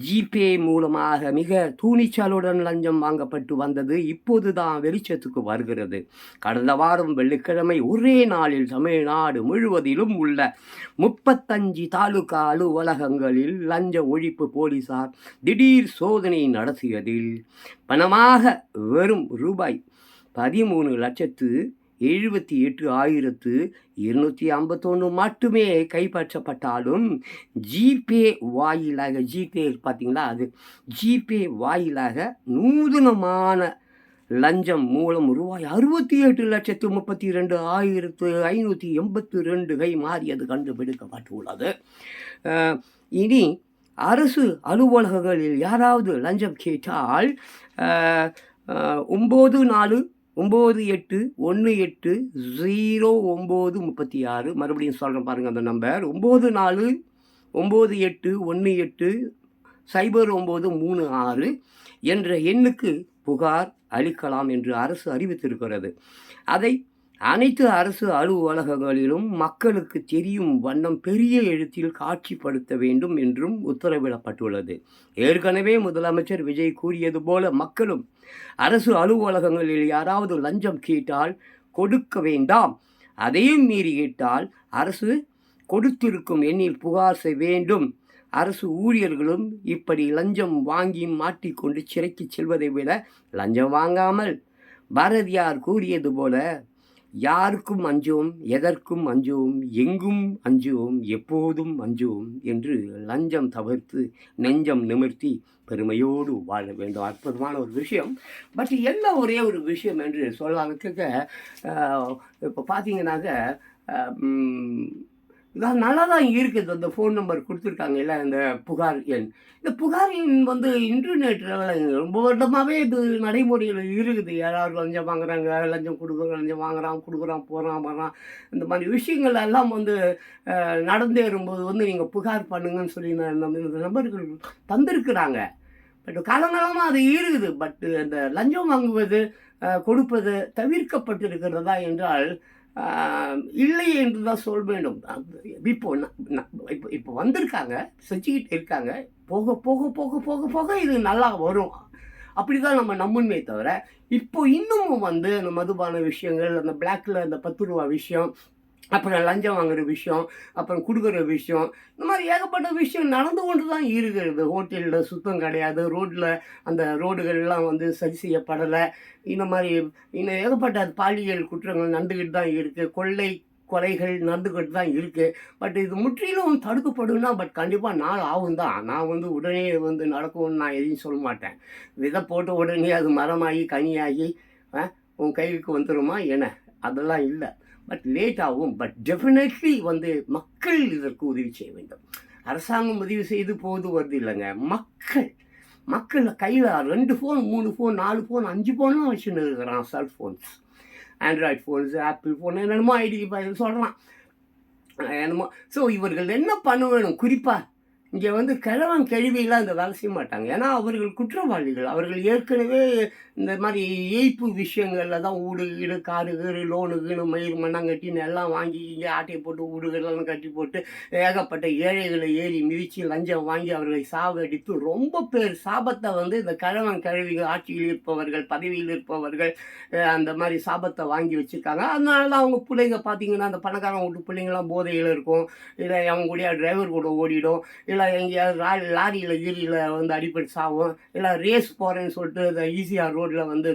ஜிபே மூலமாக மிக துணிச்சலுடன் லஞ்சம் வாங்கப்பட்டு வந்தது இப்போதுதான் வெளிச்சத்துக்கு வருகிறது. கடந்த வாரம் வெள்ளிக்கிழமை ஒரே நாளில் தமிழ்நாடு முழுவதிலும் உள்ள 35 தாலுகா அலுவலகங்களில் லஞ்ச ஒழிப்பு போலீசார் திடீர் சோதனை நடத்தியதில் பணமாக வெறும் ரூபாய் 13,78,251 மட்டுமே கைப்பற்றப்பட்டாலும் ஜிபே வாயிலாக, ஜிபே பார்த்தீங்களா, அது ஜிபே வாயிலாக நூதனமான லஞ்சம் மூலம் ரூபாய் 68,32,582 கை மாறியது கண்டுபிடிக்கப்பட்டுள்ளது. இனி அரசு அலுவலகங்களில் யாராவது லஞ்சம் கேட்டால் 9498180936, மறுபடியும் சொல்கிறேன் பாருங்கள் அந்த நம்பர், 9498180936, 98180936 என்ற எண்ணுக்கு புகார் அளிக்கலாம் என்று அரசு அறிவித்திருக்கிறது. அதை அனைத்து அரசு அலுவலகங்களிலும் மக்களுக்கு தெரியும் வண்ணம் பெரிய எழுத்தில் காட்சிப்படுத்த வேண்டும் என்றும் உத்தரவிடப்பட்டுள்ளது. ஏற்கனவே முதலமைச்சர் விஜய் கூறியது போல மக்களும் அரசு அலுவலகங்களில் யாராவது லஞ்சம் கேட்டால் கொடுக்க வேண்டாம், அதையும் மீறி கேட்டால் அரசு கொடுத்திருக்கும் எண்ணில் புகார் செய்ய வேண்டும். அரசு ஊழியர்களும் இப்படி லஞ்சம் வாங்கி மாட்டிக்கொண்டு சிறைக்கு செல்வதை விட லஞ்சம் வாங்காமல் பாரதியார் கூறியது போல யாருக்கும் அஞ்சுவோம், எதற்கும் அஞ்சுவோம், எங்கும் அஞ்சுவோம், எப்போதும் அஞ்சுவோம் என்று லஞ்சம் தவிர்த்து நெஞ்சம் நிமிர்த்தி பெருமையோடு வாழ வேண்டும். அற்புதமான ஒரு விஷயம். பட் என்ன ஒரே ஒரு விஷயம் என்று சொல்லலாம்னு இப்போ பார்த்தீங்கன்னாக்க இதான் நல்லா தான் இருக்குது. அந்த ஃபோன் நம்பர் கொடுத்துருக்காங்க இல்லை, இந்த புகார் எண். இந்த புகார் எண் இன்டர்நெட்டில் ரொம்ப வருடமாகவே இது நடைமுறையில் இருக்குது. யாராவது லஞ்சம் வாங்குறாங்க, லஞ்சம் லஞ்சம் கொடுக்குறான் போகிறான் வரான், இந்த மாதிரி விஷயங்கள் எல்லாம் நடந்தேறும்போது நீங்கள் புகார் பண்ணுங்கன்னு சொல்லி இந்த நம்பர்கள் தந்திருக்கிறாங்க. பட் காலங்காலமாக அது இருக்குது. பட்டு அந்த லஞ்சம் வாங்குவது கொடுப்பது தவிர்க்கப்பட்டிருக்கிறதா என்றால் இல்லை என்று தான் சொல்ல வேண்டும். இப்போ இப்போ வந்திருக்காங்க, செஞ்சுக்கிட்டு இருக்காங்க. போக போக போக போக போக இது நல்லா வரும் அப்படி தான் நம்ம நம்புமே தவிர, இப்போ இன்னமும் அந்த மதுபான விஷயங்கள், அந்த பிளாக்ல அந்த 10 ரூபா விஷயம், அப்புறம் லஞ்சம் வாங்குகிற விஷயம், அப்புறம் கொடுக்குற விஷயம், இந்த மாதிரி ஏகப்பட்ட விஷயம் நடந்து கொண்டு தான் இருக்கிறது. ஹோட்டலில் சுத்தம் கிடையாது, ரோட்டில் அந்த ரோடுகள்லாம் சரி செய்யப்படலை, இந்த மாதிரி இன்னும் ஏகப்பட்ட பாலியல் குற்றங்கள் நடந்துக்கிட்டு தான் இருக்குது, கொலைகள் நடந்துக்கிட்டு தான் இருக்குது. பட் இது முற்றிலும் தடுக்கப்படும்னா கண்டிப்பாக நாள் ஆகும் தான். நான் உடனே நடக்கும்னு நான் எதையும் சொல்ல மாட்டேன். விதை போட்ட உடனே அது மரமாகி கனியாகி உன் கைக்கு வந்துடுமா என்ன, அதெல்லாம் இல்லை. பட் லேட் ஆகும். பட் டெஃபினெட்லி மக்கள் இதற்கு உதவி செய்ய வேண்டும். அரசாங்கம் உதவி செய்து போது வருது இல்லைங்க, மக்கள் கையில் 2 ஃபோன் 3 ஃபோன் 4 ஃபோன் 5 ஃபோன்லாம் வச்சுன்னு இருக்கிறான். Cellphones, Android phones, apple phone, என்னென்னமோ ஐடி சொல்கிறான் என்னமோ. ஸோ இவர்கள் என்ன பண்ண வேணும் குறிப்பாக இங்கே கிழவன் கேள்வியெல்லாம் இந்த வேலை செய்ய மாட்டாங்க. ஏன்னா அவர்கள் குற்றவாளிகள். அவர்கள் ஏற்கனவே இந்த மாதிரி ஏய்ப்பு விஷயங்களில் தான் வீடு காரு லோனுக்குன்னு மயிர் மண்ணாங்கட்டின்னு எல்லாம் வாங்கி இங்கே ஆட்டையை போட்டு வீடுகளெல்லாம் கட்டி போட்டு ஏகப்பட்ட ஏழைகளை ஏறி மிதித்து லஞ்சம் வாங்கி அவர்களை சாவடித்து ரொம்ப பேர் சாபத்தை இந்த கிழவன் கிழவிகள், ஆட்சியில் இருப்பவர்கள், பதவியில் இருப்பவர்கள் அந்த மாதிரி சாபத்தை வாங்கி வச்சுருக்காங்க. அதனால தான் அவங்க பிள்ளைங்க பார்த்தீங்கன்னா அந்த பணக்காரன் வீட்டு பிள்ளைங்களாம் போதையில் இருக்கும், இல்லை அவங்க கூட டிரைவர் கூட ஓடிடும், இல்லை எங்கேயாவது லாரியில் கீரியில் அடிப்படை சாகும், இல்லை ரேஸ் போகிறேன்னு சொல்லிட்டு இந்த ஈஸியாக ரோட்டில்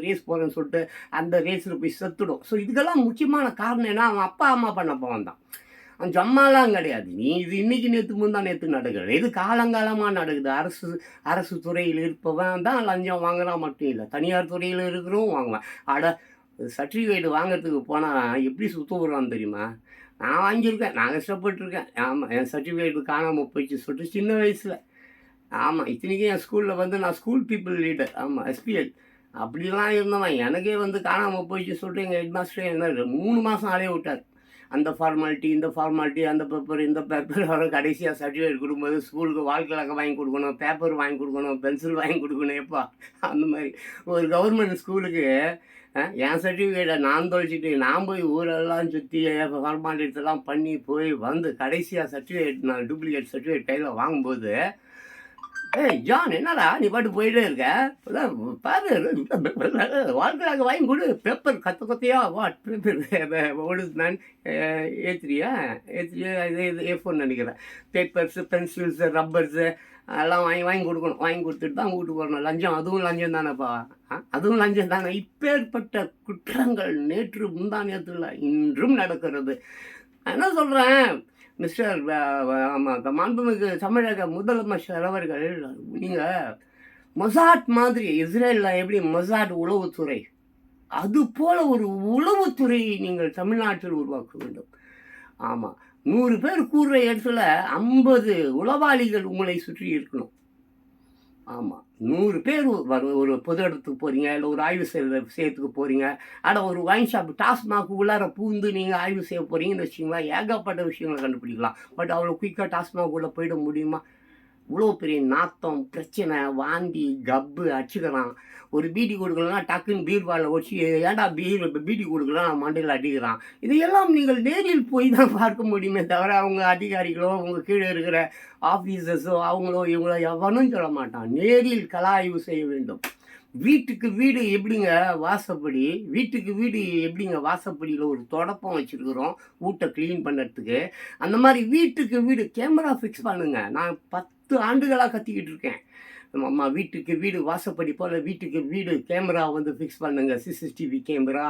ரேஸ் போகிறேன்னு சொல்லிட்டு அந்த ரேஸில் போய் செத்துடும். ஸோ இதுக்கெல்லாம் முக்கியமான காரணம் என்ன, அவன் அப்பா அம்மா பண்ணப்போ வந்தான். அவன் ஜம்மாலாம் கிடையாது. இது இன்றைக்கி நேற்று நடக்குது. இது காலங்காலமாக நடக்குது. அரசு துறையில் இருப்பவன் தான் லஞ்சம் வாங்குறான் மட்டும் இல்லை, தனியார் துறையில் இருக்கிறவங்க வாங்குவேன். சர்டிஃபிகேட் வாங்கிறதுக்கு போனால் எப்படி சுத்த விடுறான்னு தெரியுமா? நான் வாங்கியிருக்கேன், நான் கஷ்டப்பட்டுருக்கேன். ஆமாம், என் சர்டிஃபிகேட் காணாமல் போயிடுச்சு சொல்லிட்டு சின்ன வயசில். ஆமாம், இத்தனைக்கும் என் ஸ்கூலில் நான் ஸ்கூல் பீப்புள் லீடர், ஆமாம் எஸ்பிஎல் அப்படிலாம் இருந்தவன். எனக்கே காணாமல் போயிடுச்சு சொல்லிட்டு எங்கள் ஹெட் மாஸ்டர் என்ன 3 மாதம் ஆளே விட்டார். அந்த ஃபார்மாலிட்டி இந்த ஃபார்மாலிட்டி, அந்த பேப்பர் இந்த பேப்பர், வர கடைசியாக சர்டிஃபிகேட் கொடுக்கும்போது ஸ்கூலுக்கு வாழ்க்கை வாங்கி கொடுக்கணும், பேப்பர் வாங்கி கொடுக்கணும், பென்சில் வாங்கி கொடுக்கணும். எப்பா அந்த மாதிரி ஒரு கவர்மெண்ட் ஸ்கூலுக்கு என் சர்டிஃபிகேட்டை நான் தொலைச்சிட்டு நான் போய் ஊரெல்லாம் சுற்றி ஃபார்மாலிட்டிலாம் பண்ணி போய் கடைசியாக சர்டிஃபிகேட், நான் டூப்ளிகேட் சர்டிஃபிகேட் கையில் வாங்கும்போது, ஏய் ஜான் என்னடா நீ பாட்டு போயிட்டே இருக்க, பாரு வாழ்க்கையாக வாங்கி கொடு, பேப்பர் கொத்தையா பேப்பர் ஓடுது. நான் ஏ3 இது A4 நினைக்கிறேன். பேப்பர்ஸு, பென்சில்ஸு, ரப்பர்ஸு எல்லாம் வாங்கி கொடுக்கணும். வாங்கி கொடுத்துட்டு தான் வீட்டுக்கு வரணும். லஞ்சம், அதுவும் லஞ்சம் தானேப்பா, அதுவும் லஞ்சம் தானே. இப்பேற்பட்ட குற்றங்கள் நேற்று முந்தானியத்தில் இன்றும் நடக்கிறது. என்ன சொல்கிறேன் மிஸ்டர் மாண்புமிகு தமிழக முதலமைச்சர் அவர்கள், நீங்கள் மொசாட் மாதிரி இஸ்ரேலில் எப்படி மொசாட் உளவுத்துறை, அது போல் ஒரு உளவுத்துறையை நீங்கள் தமிழ்நாட்டில் உருவாக்க வேண்டும். ஆமாம், 100 பேர் கூடுற இடத்துல 50 உளவாளிகள் உங்களை சுற்றி இருக்கணும். ஆமாம், 100 பேர் ஒரு பொது இடத்துக்கு போகிறீங்க, இல்லை ஒரு ஆய்வு செய்யறதுக்கு போகிறீங்க. ஆனால் ஒரு ஒயின் ஷாப் டாஸ்மாக் உள்ளார பூந்து நீங்கள் ஆய்வு செய்ய போகிறீங்கன்னு வச்சிங்களேன், ஏகப்பட்ட விஷயங்களை கண்டுபிடிக்கலாம். பட் அவ்வளோ குயிக்காக டாஸ்மாக் உள்ளே போயிட முடியுமா? இவ்வளோ பெரிய நாத்தம், பிரச்சனை, வாந்தி, கப்பு அடிச்சுக்கிறான். ஒரு பீடி கொடுக்கலன்னா டக்குன்னு பீர் பாலில் வச்சு, ஏன்டா பீடி கொடுக்கலாம் மண்டையில் அடிக்கிறான். இதையெல்லாம் நீங்கள் நேரில் போய் தான் பார்க்க முடியுமே தவிர, அவங்க அதிகாரிகளோ அவங்க கீழே இருக்கிற ஆஃபீஸர்ஸோ அவங்களோ இவங்களோ எவனும் சொல்ல மாட்டான். நேரில் கலாய்வு செய்ய வேண்டும். வீட்டுக்கு வீடு எப்படிங்க வாசப்படி, வீட்டுக்கு வீடு எப்படிங்க வாசப்படியில் ஒரு தொடப்பம் வச்சுருக்குறோம் வீட்டை க்ளீன் பண்ணுறதுக்கு. அந்த மாதிரி வீட்டுக்கு வீடு கேமரா ஃபிக்ஸ் பண்ணுங்க. நான் 10 ஆண்டுகளாக கத்திக்கிட்டு இருக்கேன். அம்மா வீட்டுக்கு வீடு வாசப்படி போல் வீட்டுக்கு வீடு கேமரா வந்து ஃபிக்ஸ் பண்ணுங்க. சிசிடிவி கேமரா,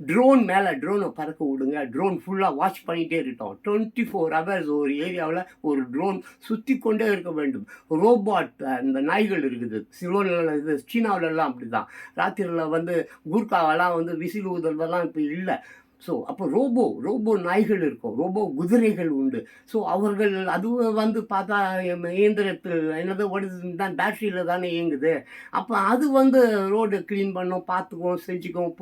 ட்ரோனை பறக்க விடுங்க. ட்ரோன் ஃபுல்லாக வாட்ச் பண்ணிகிட்டே இருக்கட்டும். 24 ஹவர்ஸ் ஒரு ஏரியாவில் ஒரு ட்ரோன் சுற்றி கொண்டே இருக்க வேண்டும். ரோபாட் இந்த நாய்கள் இருக்குது சிலோனில், இது சீனாவிலலாம் அப்படி தான். ராத்திரியில் வந்து கூர்காவெல்லாம் வந்து விசில் ஊதுறதெல்லாம் இப்போ இல்லை. ஸோ அப்போ ரோபோ நாய்கள் இருக்கும், ரோபோ குதிரைகள் உண்டு. ஸோ அவர்கள் அதுவும் வந்து பார்த்தா இயந்திரத்தில் என்னது தான் பேட்டரியில் தானே இயங்குது. அப்போ அது வந்து ரோடு க்ளீன் பண்ணும், பார்த்துக்கும், செஞ்சுக்கும்,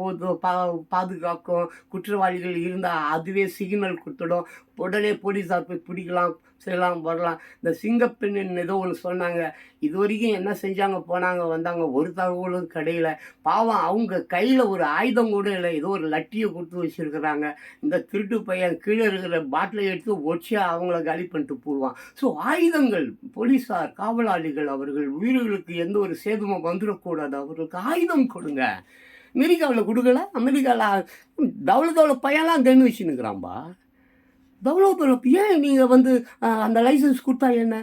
பாதுகாக்கும். குற்றவாளிகள் இருந்தால் அதுவே சிக்னல் கொடுத்துடும். உடனே போலீஸார் போய் பிடிக்கலாம், செய்யலாம், வரலாம். இந்த சிங்கப்பெண்ணின் ஏதோ ஒன்று சொன்னாங்க. இது வரைக்கும் என்ன செஞ்சாங்க, போனாங்க, வந்தாங்க, ஒரு தகவலும் கிடையில. பாவம், அவங்க கையில் ஒரு ஆயுதம் கூட இல்லை, ஏதோ ஒரு லட்டியை கொடுத்து வச்சுருக்கிறாங்க. இந்த திருட்டு பையன் கீழே இருக்கிற பாட்டிலை எடுத்து ஒடிச்சா அவங்கள காலி பண்ணிட்டு போடுவான். ஸோ ஆயுதங்கள், போலீஸார், காவலாளிகள் அவர்கள் உயிர்களுக்கு எந்த ஒரு சேதமும் வந்துடக்கூடாது, அவர்களுக்கு ஆயுதம் கொடுங்க. அமெரிக்காவில் கொடுக்கல. அமெரிக்காவில் தவளை பையன்லாம் கன்று வச்சுன்னுக்குறான்பா. தவளோ ஏன் நீங்கள் வந்து அந்த லைசன்ஸ் கொடுத்தா என்ன?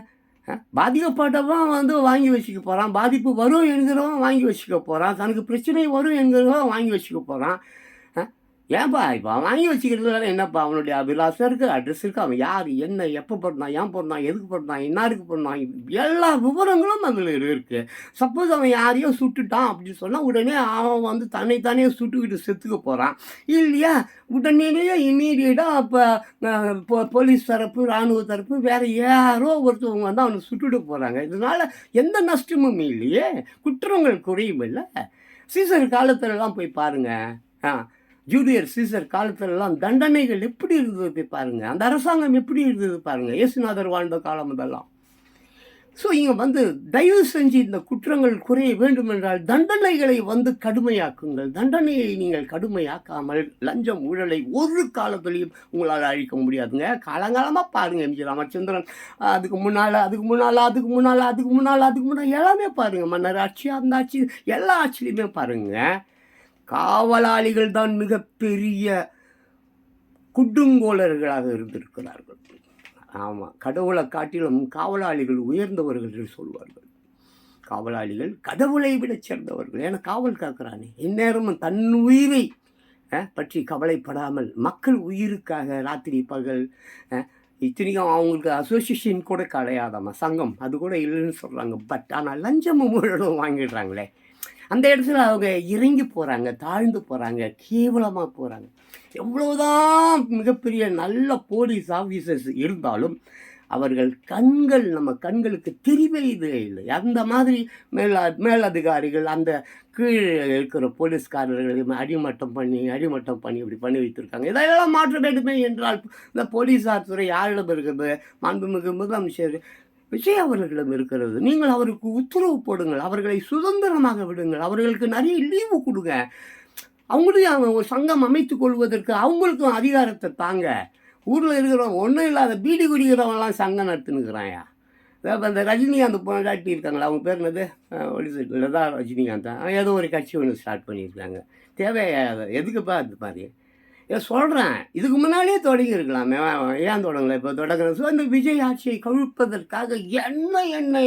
பாதிக்கப்பட்டவன் வந்து வாங்கி வச்சுக்க போகிறான், பாதிப்பு வரும் என்கிறவன் வாங்கி வச்சுக்க போகிறான், தனக்கு பிரச்சனை வரும் என்கிறவன் வாங்கி வச்சுக்க போகிறான். ஏன்பா இப்போ வாங்கி வச்சுக்கிறதுனால என்னப்பா? அவனுடைய அபிலாஷம் இருக்குது, அட்ரஸ் இருக்குது, அவன் யார், என்ன, எப்போ பிறந்தான், ஏன் பிறந்தான், எதுக்கு பிறந்தான், இன்னாருக்கு பிறந்தான், எல்லா விவரங்களும் அதில் இருக்குது. சப்போஸ் அவன் யாரையோ சுட்டுட்டான் அப்படின்னு சொன்னால் உடனே அவன் வந்து தன்னைத்தானே சுட்டுக்கிட்டு செத்துக்க போகிறான் இல்லையா? உடனேயே இம்மீடியட்டாக இப்போ போலீஸ் தரப்பு, இராணுவ தரப்பு, வேறு யாரோ ஒருத்தவங்க வந்து அவனை சுட்டுட்டு போகிறாங்க. இதனால் எந்த நஷ்டமும் இல்லையே, குற்றங்கள் குறையும் இல்லை. சீசர் காலத்துலலாம் போய் பாருங்கள். ஜூலியர் சீசர் காலத்திலலாம் தண்டனைகள் எப்படி இருந்தது போய் பாருங்கள். அந்த அரசாங்கம் எப்படி இருந்தது பாருங்கள், இயேசுநாதர் வாழ்ந்த காலம் அதெல்லாம். ஸோ இங்கே வந்து தயவு செஞ்சு இந்த குற்றங்கள் குறைய வேண்டும் என்றால் தண்டனைகளை வந்து கடுமையாக்குங்கள். தண்டனையை நீங்கள் கடுமையாக்காமல் லஞ்சம் ஊழலை ஒரு காலத்திலையும் உங்களால் அழிக்க முடியாதுங்க. காலங்காலமாக பாருங்கள், எம்ஜி ராமச்சந்திரன், அதுக்கு முன்னால் எல்லாமே பாருங்கள். மன்னர் ஆட்சி, அந்த ஆட்சி, எல்லா ஆட்சியிலையுமே பாருங்கள். காவலாளிகள் தான் மிகப்பெரிய குடுங்கோலர்களாக இருந்திருக்கிறார்கள். ஆமாம், கடவுளை காட்டிலும் காவலாளிகள் உயர்ந்தவர்கள் என்று சொல்வார்கள். காவலாளிகள் கடவுளை விட சேர்ந்தவர்கள். ஏன்னா காவல் காக்கிறானே, இந்நேரமும் தன் உயிரை பற்றி கவலைப்படாமல் மக்கள் உயிருக்காக ராத்திரி பகல். இத்தனைக்கும் அவங்களுக்கு அசோசியேஷன் கூட கிடையாதாம்மா, சங்கம் அது கூட இல்லைன்னு சொல்கிறாங்க. பட் ஆனால் லஞ்சமும் ஊழலும் வாங்கிடுறாங்களே, அந்த இடத்துல அவங்க இறங்கி போகிறாங்க, தாழ்ந்து போகிறாங்க, கேவலமாக போகிறாங்க. எவ்வளோதான் மிகப்பெரிய நல்ல போலீஸ் ஆஃபீஸர்ஸ் இருந்தாலும் அவர்கள் கண்கள் நம்ம கண்களுக்கு தெரியவே இல்லை. அந்த மாதிரி மேலதிகாரிகள் அந்த கீழே இருக்கிற போலீஸ்காரர்களை அடிமட்டம் பண்ணி இப்படி பண்ணி வைத்திருக்காங்க. இதெல்லாம் மாற்ற வேண்டுமே என்றால் இந்த போலீஸார் துறை யாரிடம் இருக்கிறது? மாண்புமிகு முதலமைச்சர் விஜய் அவர்களிடம் இருக்கிறது. நீங்கள் அவருக்கு உத்தரவு போடுங்கள், அவர்களை சுதந்திரமாக விடுங்கள், அவர்களுக்கு நிறைய லீவு கொடுங்க. அவங்களையும் ஒரு சங்கம் அமைத்து கொள்வதற்கு அவங்களுக்கும் அதிகாரத்தை தாங்க. ஊரில் இருக்கிறவங்க ஒன்றும் இல்லாத பீடி குடிக்கிறவங்களாம் சங்கம் நடத்துனுக்குறாயா. அந்த ரஜினிகாந்த் பொண்டாட்டி இருக்காங்களா, அவங்க பேர் என்னது, ஒடிசைட்டில் தான் ரஜினிகாந்த் தான், ஏதோ ஒரு கட்சி ஒன்று ஸ்டார்ட் பண்ணியிருக்காங்க. தேவையா? எதுக்குப்பா அது மாதிரி சொல்கிறேன். இதுக்கு முன்னாடியே தொடங்கி இருக்கலாமே, ஏன் தொடங்கலை? இப்போ தொடங்குற. ஸோ அந்த விஜய் ஆட்சியை கவிழ்ப்பதற்காக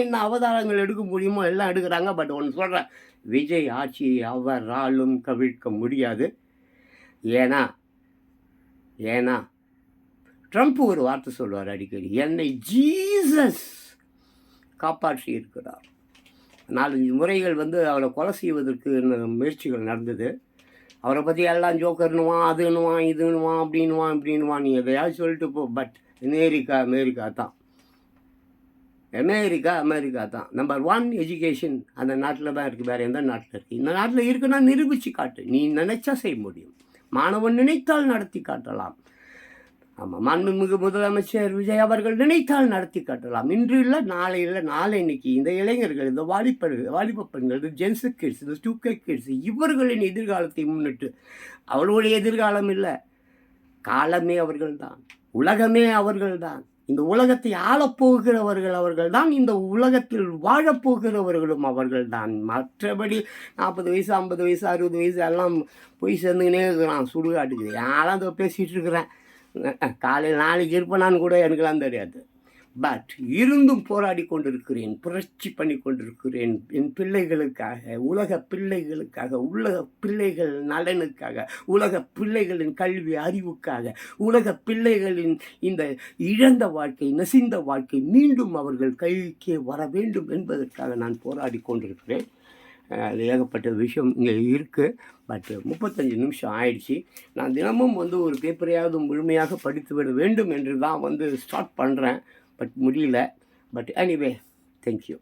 என்ன அவதாரங்கள் எடுக்க முடியுமோ எல்லாம் எடுக்கிறாங்க. பட் ஒன்று சொல்கிறேன், விஜய் ஆட்சியை அவராலும் கவிழ்க்க முடியாது. ஏன்னா ட்ரம்ப் ஒரு வார்த்தை சொல்லுவார் அடிக்கடி, என்னை ஜீசஸ் காப்பாற்றி இருக்கிறார். 4-5 முறைகள் வந்து அவரை கொலை செய்வதற்கு முயற்சிகள் நடந்தது. அவரை பற்றி எல்லாம் ஜோக்கர்னுவான், அதுன்னுவான், இதுன்னுவான், இப்படின்னுவான். நீ எதையாவது சொல்லிட்டு போ. பட் அமெரிக்கா தான். அமெரிக்கா தான். நம்பர் 1 எஜுகேஷன் அந்த நாட்டில் தான் இருக்குது. வேறு எந்த நாட்டில் இருக்குது? இந்த நாட்டில் இருக்குன்னா நிரூபித்து காட்டு. நீ நினைச்சா செய்ய முடியும். மாணவன் நினைத்தால் நடத்தி காட்டலாம். ஆமாம், மாண்புமிகு முதலமைச்சர் விஜய் அவர்கள் நினைத்தால் நடத்தி காட்டலாம். இன்று இல்லை, நாளை இல்லை, நாளைக்கு இந்த இளைஞர்கள், இந்த வாலிப பெண்கள், இந்த ஜென்ஸு கிட்ஸ், இந்த 2K கிட்ஸ், இவர்களின் எதிர்காலத்தை முன்னிட்டு, அவர்களுடைய எதிர்காலம் இல்லை, காலமே அவர்கள்தான், உலகமே அவர்கள்தான். இந்த உலகத்தை ஆளப்போகிறவர்கள் அவர்கள்தான், இந்த உலகத்தில் வாழப்போகிறவர்களும் அவர்கள்தான். மற்றபடி 40 வயசு 50 வயசு 60 வயசு எல்லாம் போய் சேர்ந்துக்கினே இருக்கிறான் சுடுகாட்டுக்கு. யாரெல்லாம் அதை பேசிகிட்டு இருக்கிறேன். காலையில் நாளைக்கு இருப்பேனான்னு கூட எனக்குலாம் தெரியாது. பட் இருந்தும் போராடி கொண்டிருக்கிறேன், புரட்சி பண்ணி கொண்டிருக்கிறேன். என் பிள்ளைகளுக்காக, உலக பிள்ளைகளுக்காக, உலக பிள்ளைகள் நலனுக்காக, உலக பிள்ளைகளின் கல்வி அறிவுக்காக, உலக பிள்ளைகளின் இந்த இழந்த வாழ்க்கை, நசிந்த வாழ்க்கை மீண்டும் அவர்கள் கைக்கே வர வேண்டும் என்பதற்காக நான் போராடி கொண்டிருக்கிறேன். அது ஏகப்பட்ட விஷயம் இங்கே இருக்குது. பட் 35 நிமிஷம் ஆயிடுச்சு. நான் தினமும் ஒரு பேப்பரையாவது முழுமையாக படித்து விட வேண்டும் என்று தான் ஸ்டார்ட் பண்ணுறேன். பட் முடியல. But anyway, thank you.